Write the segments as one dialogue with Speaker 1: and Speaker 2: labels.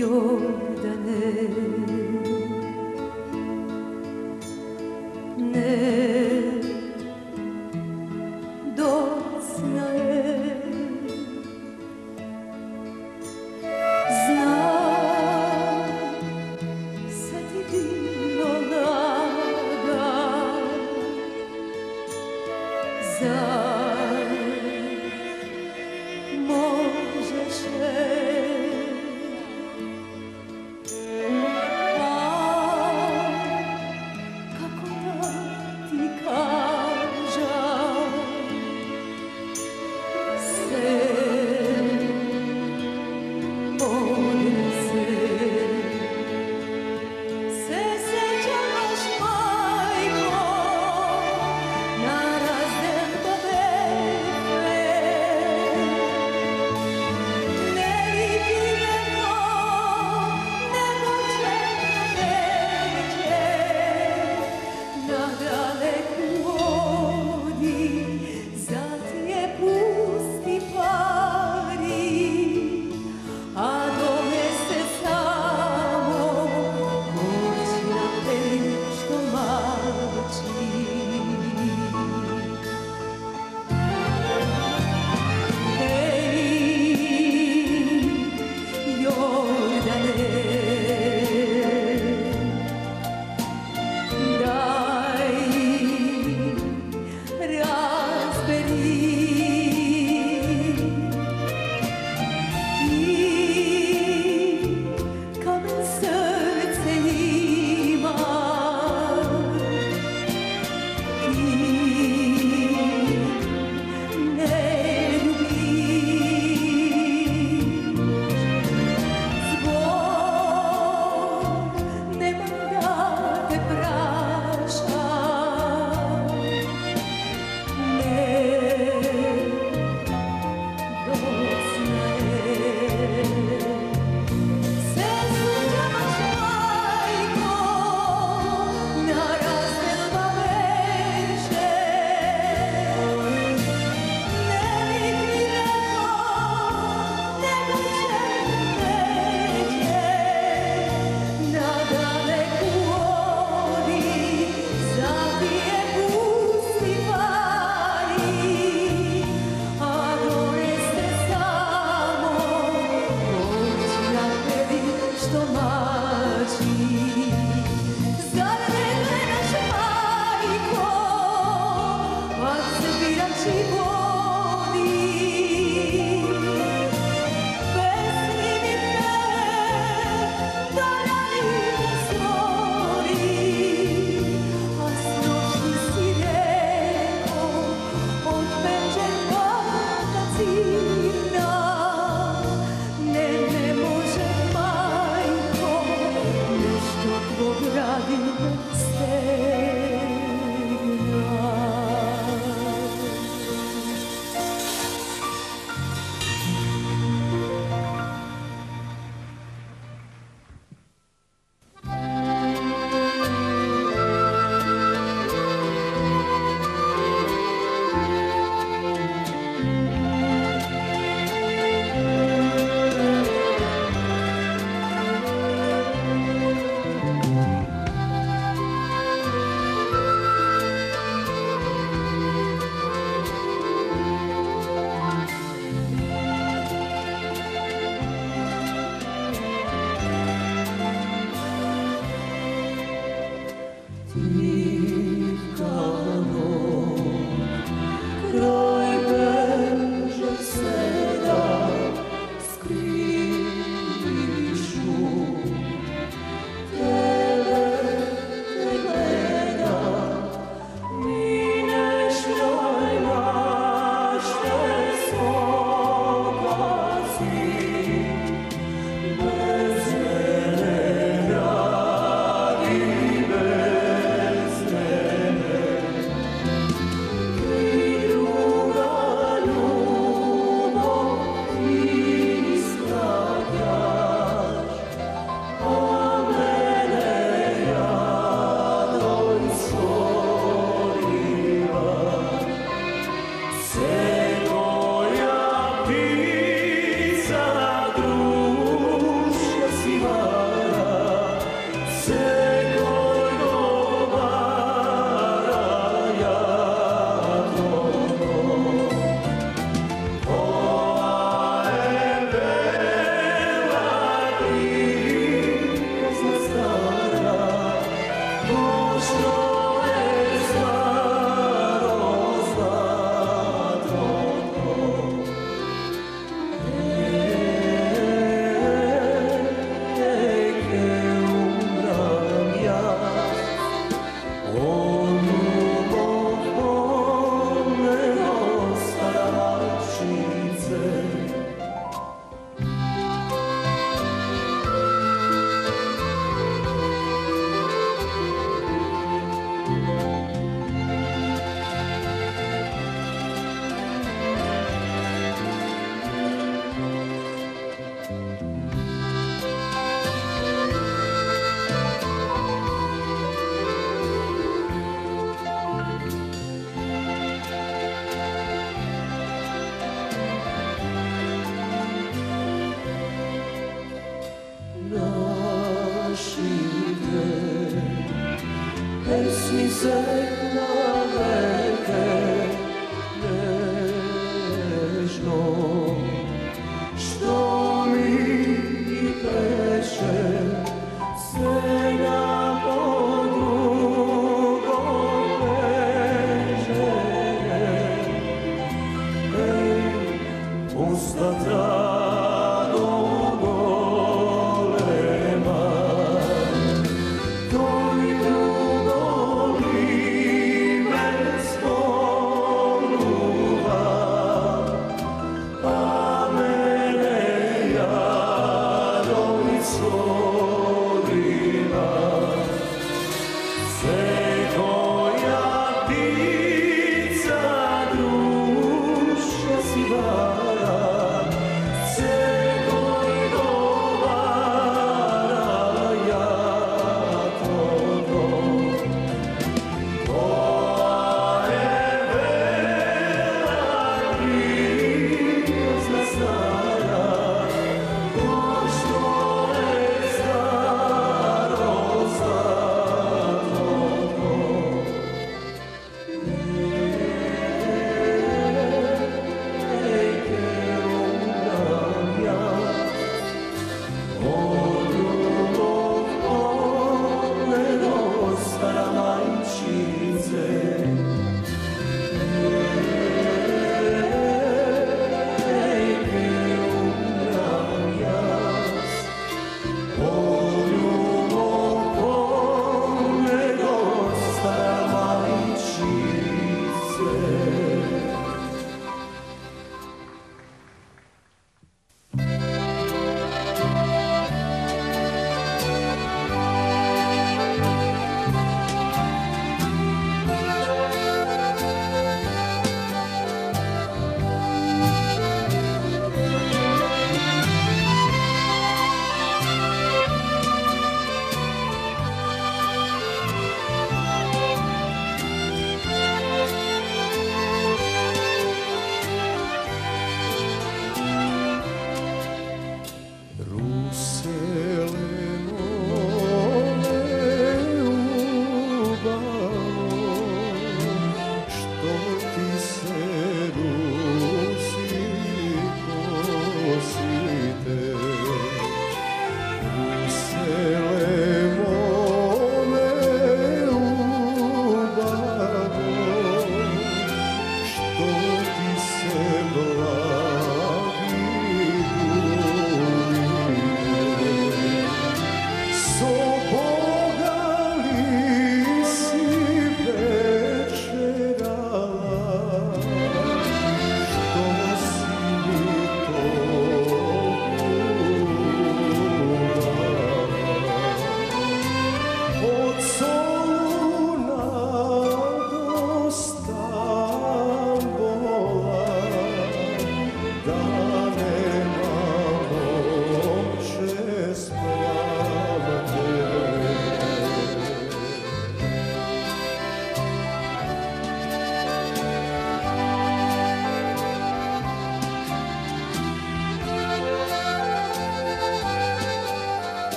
Speaker 1: Jordane, ne doznaje. Znam, sve ti bilo nada, zar možeš pesmi se naveke nežno, što mi peše se na podrugom veže. Ej, usta tragom golema,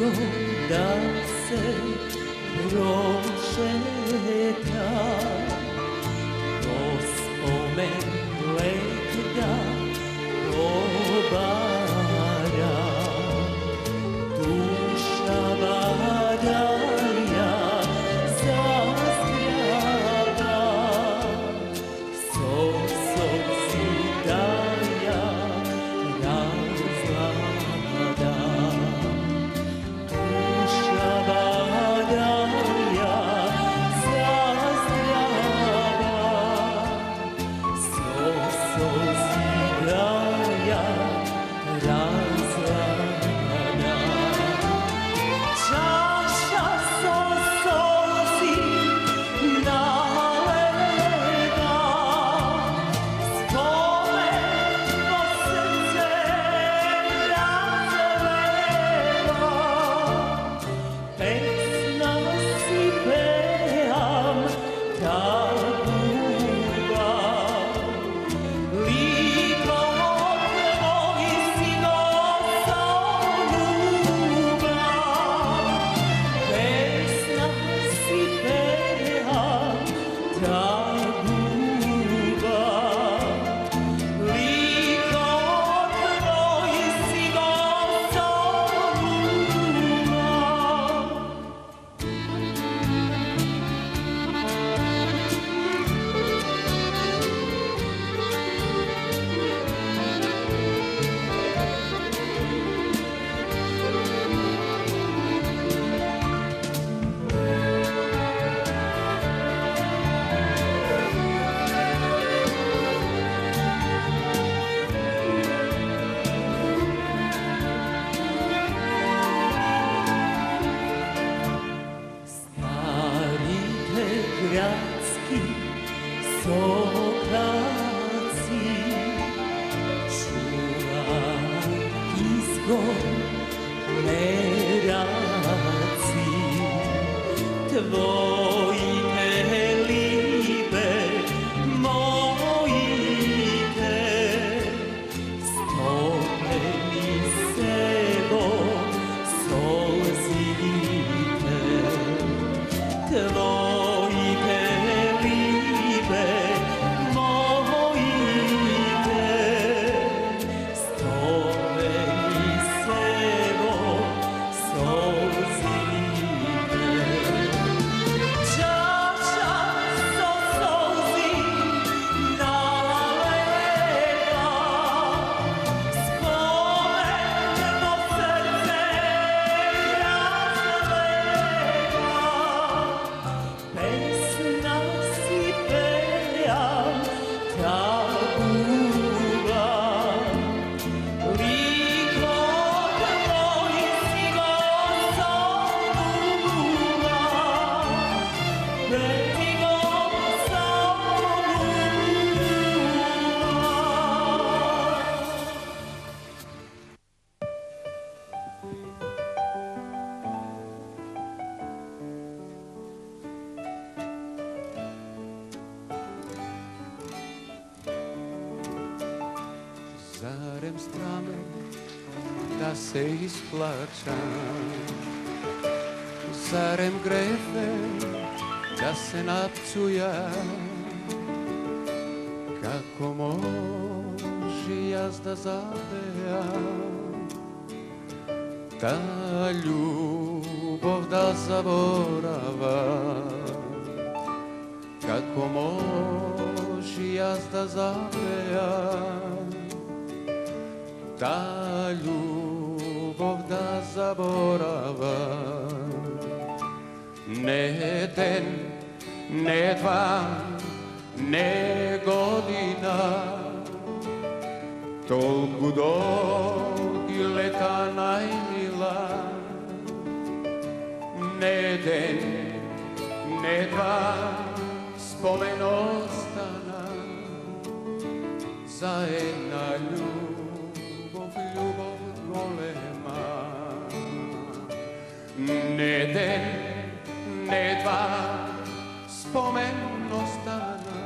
Speaker 2: dugo da se prošeta, kroz spomen lek da obara, duša vadarja zazdrava, sosok si daja razlada. Duša vadarja zazdrava, sosok si daja razlada. Čaša sosozi nalega, spomeno srce razleva. Pesna si pejam taguba, likom tvoji si nosoljuba. Pesna si pejam taguba, likom tvoji si nosoljuba. Starite gradski sokaci, čuvaj izgor meraci, tvojite libe mojite, stopeni sebo solzite. Tvojite libe mojite, stopeni sebo solzite. Čaša sosozi nalega, spomeno srce razleva. Pesna si pejam taguba, likom tvoji si nosoljuba. Pretigom soljuba.
Speaker 3: Zarem strame da se isplaćam, zarem grefe da se napcuja, kako može jaz da zabejam, ta ljubov da zaborava, kako može jaz da zabejam, ta ljubov da zaborava. Ne den, ne dva, ne godina, tolku dog i leta najmila. Ne den, ne dva, spomen ostana, zajedna ljubov, ljubov golema. Ne den, ne dva, spomen ostana,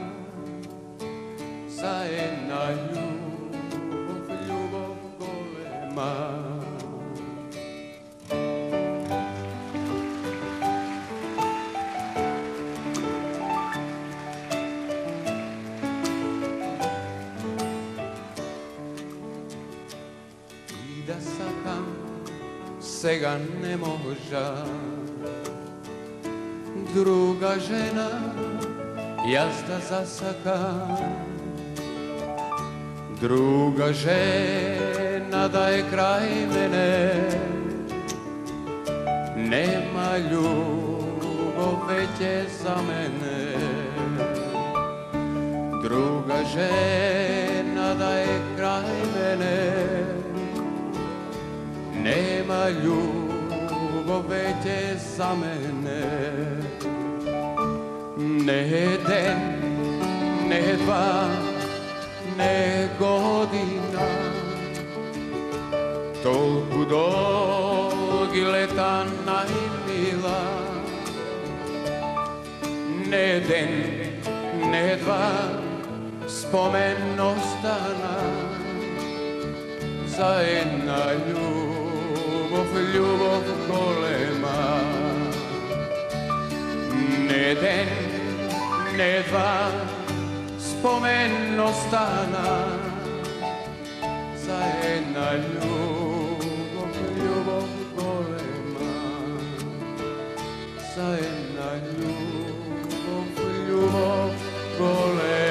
Speaker 3: zajedna ljubov, ljubov golema. сега ne moža. Druga žena jazda zasaka, druga žena da je kraj mene, nema ljubav veće za mene. Druga žena da je kraj mene, nema ljubav veće za mene. Ne den, ne dva, ne godina, toliko dolgi leta najmila. Ne den, ne dva, spomen ostana za jedna ljubav golema. Ne den, ne dva, spomen ostana za jedna ljubav golema. Za jedna ljubav golema.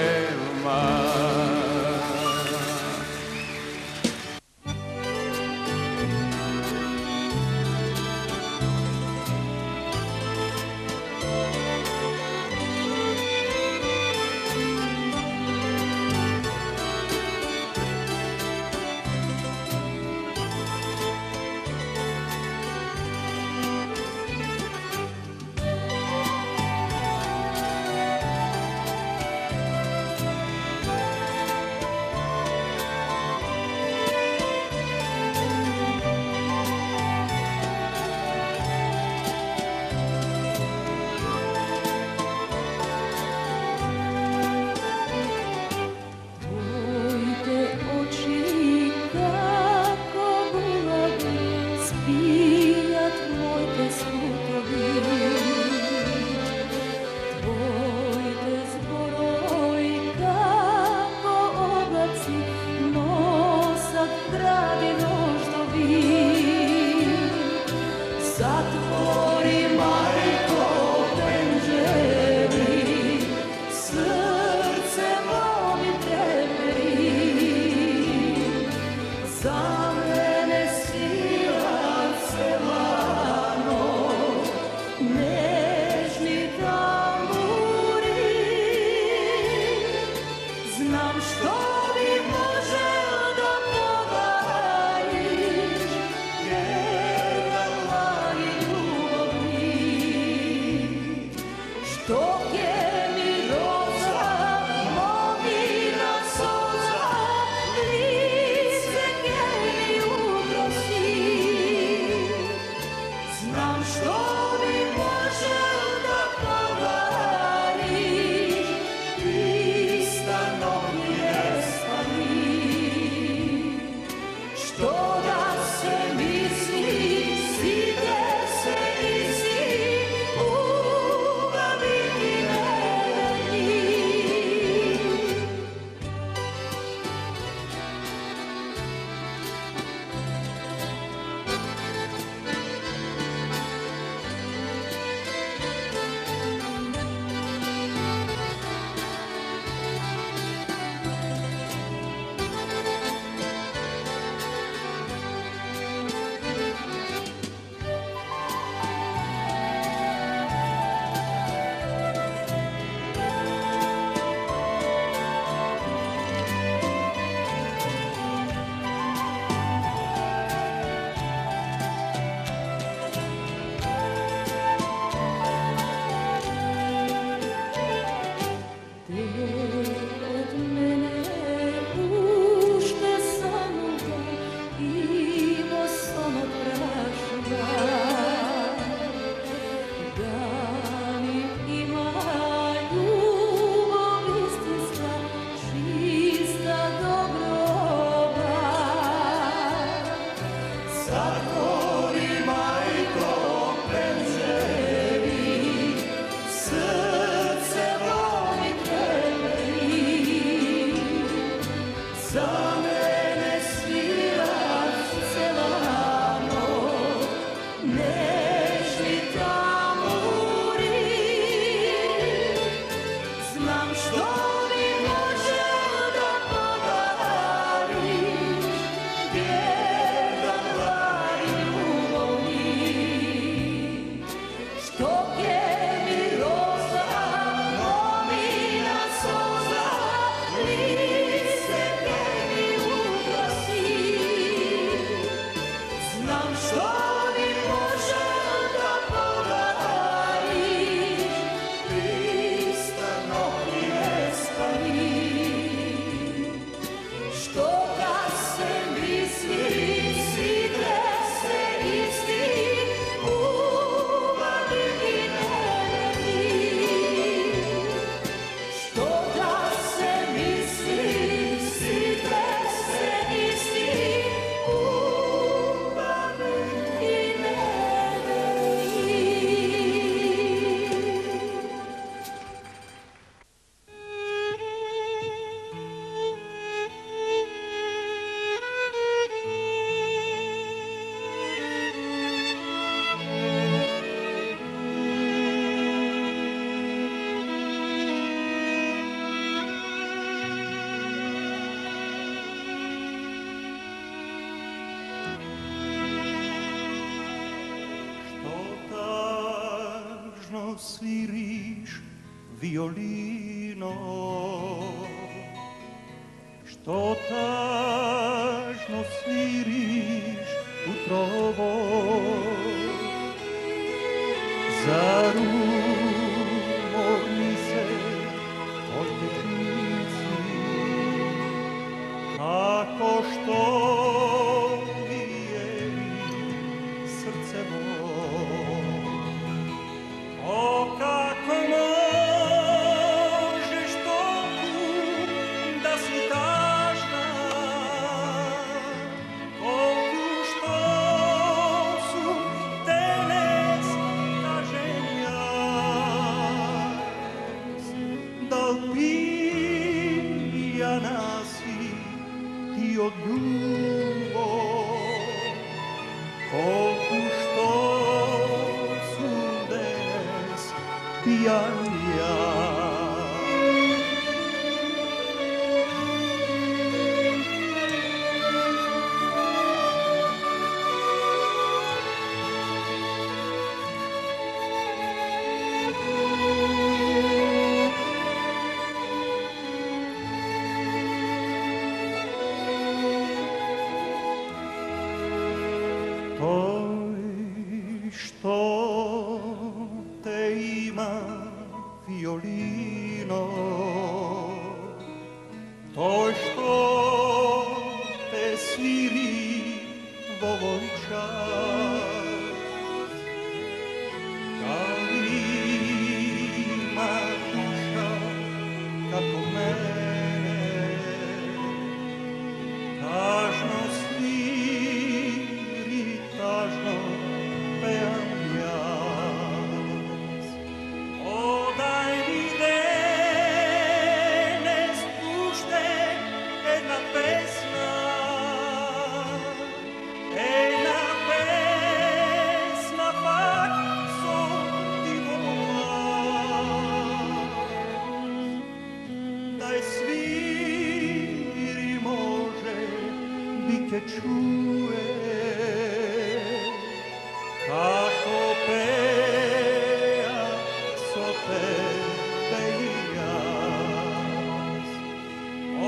Speaker 4: tažno sviriš violino, što tažno sviriš utrovo, za rumorni se otečnici, kako što srce moj, o kako možeš toku da si tažna, koliko što su tenes taženja, da li pijana si ti od ljubav, koliko što su danas pijan ja. Što te ima violino, to što te sviri v ovoj čas, da li ima duša kako mene, tažno sviri, tažno pevam jas. O, daj mi danes pušte jedna pesma pak so ti volala. Daj sviri može bike čuje, kako peja so tebe i jas. O,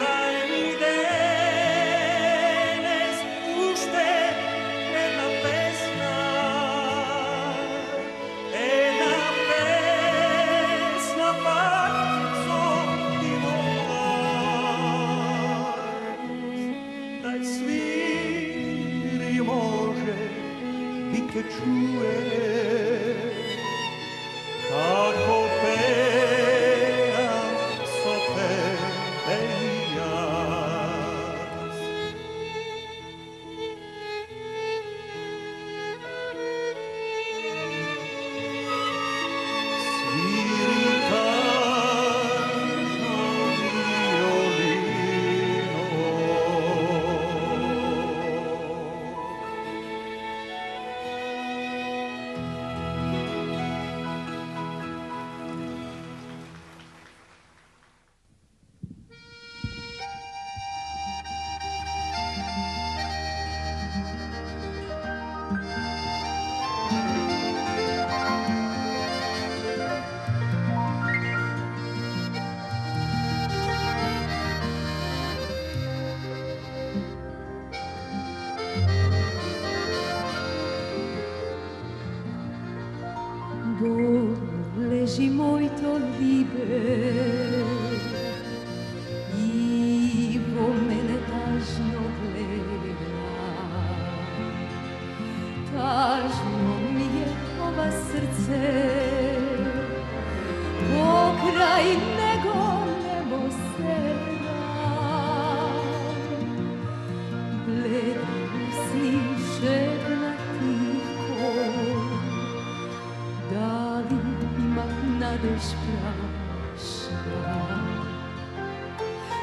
Speaker 4: daj mi danes pušte jedna pesma pak so ti volala. Daj sviri može bike čuje, kako pejam so tebe i jas. Sviri tažno violino,
Speaker 5: leži moj to liber i vo mene tažno gleda. Tažno mi je ova srce, pokraj nego nebo sedam. Bledi si žedna tiho, da li ima nadeš prašna?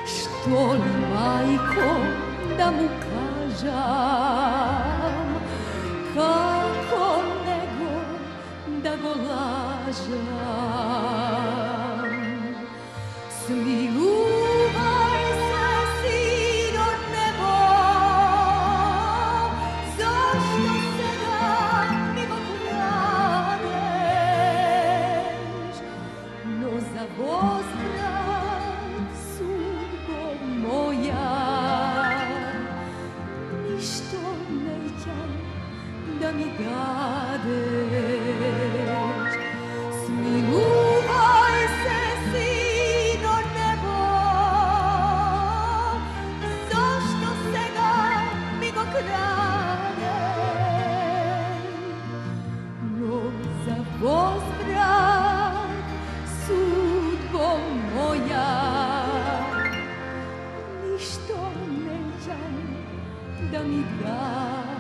Speaker 5: Što li, majko, da mu kažam, kako nego da go lažam? Smiluvaj se, sino nebo, zašto se da mimo grade? Pozdrav, sudbo moja, ništo nećam da mi dade.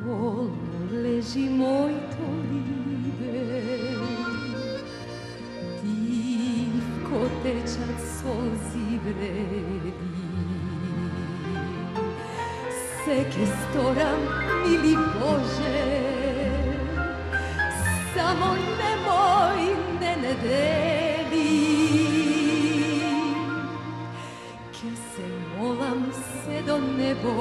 Speaker 5: Bolno leži moj tolibe, tiho tečak solzi vredi. Seke storam, mili Bože, samo nemoj ne nedeli. Ke se molam se do nebo,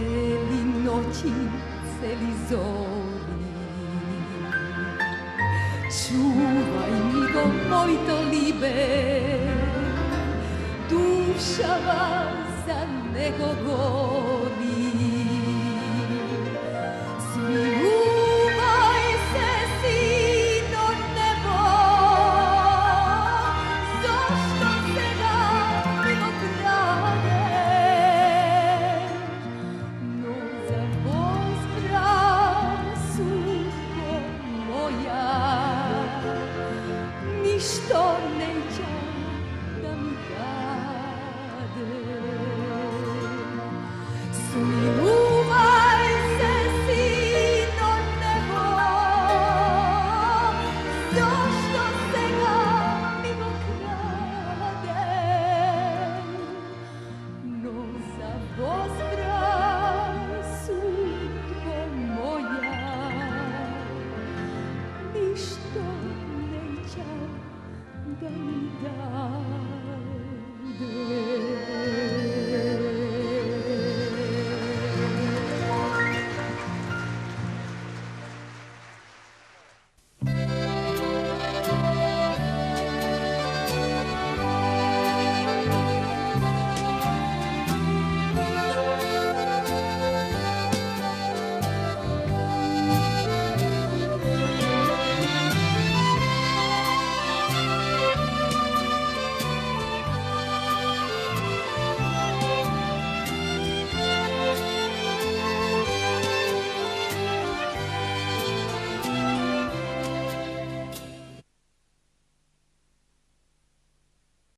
Speaker 5: celi noći, celi zori. Čuvaj mi go, moj tolibe, duša vas za nego gori.